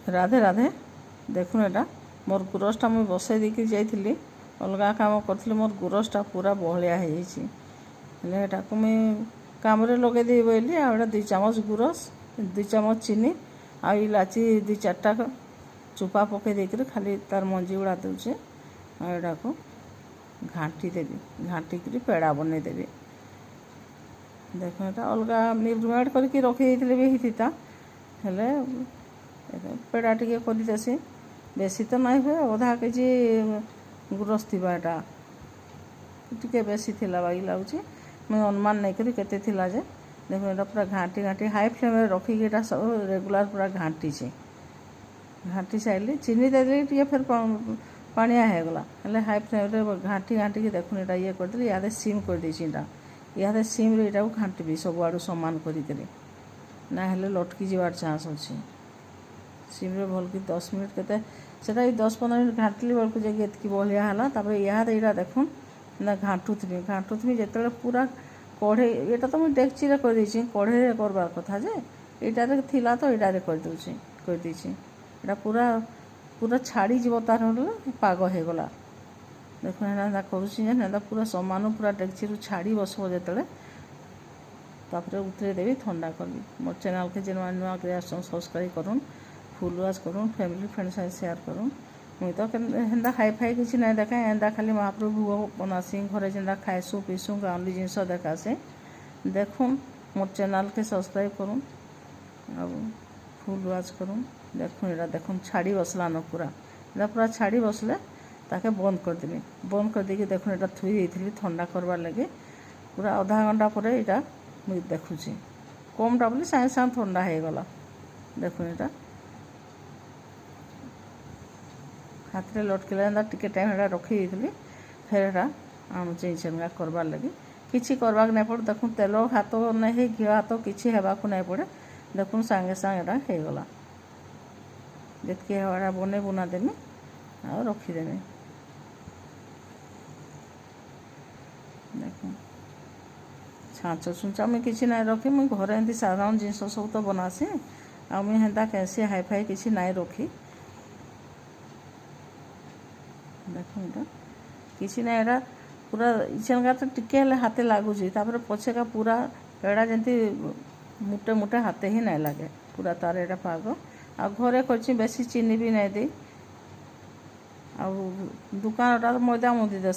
राधे राधे देखुन एटा मोर गुरसटा मुई बसई देकी जाइली अलगा काम करी मोर गुरसटा पूरा बहलिया हो जाटा मुई काम लगे दे बोली आ 2 चामच गुरस 2 चामच चीनी आ इलाची 2-4टा चुपा पकई देकर खाली तार मंजी गुड़ा दूचे आटा को घाटी देवी घाटिकी पेड़ा बनई देवी देख एटा अलगा मिक्समेट करके रखी भी होता हेले पेड़ा टे करदेसी बेसी तो नहीं हुए अधा केजी गुरस थी एटा टे बेसी थिला बागी लगुच मुझे अनुमान नहीं करी केते थिला जे देखो एटा पूरा घाटी घाटी हाई फ्लेम रखिकी एटा सब रेगुलर पूरा घाटी घाटी सारे चीनी देदेली टे फिर पानिया हो गला हेले हाई फ्लेम घाटी घाटी देखुन एटा ये करदेली इे सीम कर देछि इे सीम रे एटा घाटी सब आड़ू सामान करी ना हेले लटकी जीवार चांस अच्छे सीम्रे भल कि 10 मिनट के 10-15 मिनट घाटली बेलू जे एतकी बलिया है यहाँ देखुन ना घाटुथी जिते पूरा कढ़े यहाँ तो मुझे डेक्ची कर देछि कढ़े करबार कथा जे यहाँ थिला तो यहाँ करदे यहाँ पूरा पूरा छाड़ी जीव तार पाग हो गला देखो ना करुँच पूरा सामान पूरा डेक्ची छाड़ी बसब जो तापर उतरे देवी ठंडा करी मोर चैनल के जेन नुआ सब्सक्राइब करूँ फुल वाच करूँ फैमिली फ्रेंड साथ शेयर करूँ मुई तो हेन्दा हाई फाई किसी ना देखा एंदा खाली महाप्रभु भोग बनासी घरे जेन्दा खाएसु पीसु गाँवली जिनस देखासे देखुन मोर चैनल के सब्सक्राइब करूँ आ फुल वाच करूँ देखुन यहाँ देखुन छाड़ी बसला न पूरा यहाँ पूरा छाड़ी बसले ताके बंद करदेवी बंद कर देकी देखुन यहाँ थुई थी ठंडा करवार लगे पूरा आधा घंटा पर यहाँ मुझे देखुची कमटा बोली सागे सागे ठंडा हो गला देखुन यहाँ हाथ में लटकेला टिके टाइम यहाँ रखी थी फिर आणुचे इनका करवार लगे किसी करवाक नहीं पड़े देखुन तेल हाथ नहीं घी हाथ किसी हेबाकू नहीं पड़े देखुन सागे सागे यहाँ हो गला जितकी हवा बने बुना देमी आ रखीदेमी देख छाँच छुंचा मुझे किसी ना रखी मुझे घरे एमती साधारण जिनस सब तो बनासी आ मुझे हेन्ता कैसी हाई फाई किसी ना रखी देख यहाँ किसी ना यहाँ पूरा इचनका तो टिके हाथे लगुच पछेका पूरा पेड़ा जमी मुटे मुटे हाथे ही नहीं लगे पूरा तार यहाँ पाग आ घरे कर बेसी चीनी भी नहीं दी आ दुकान मैदा मुदी दे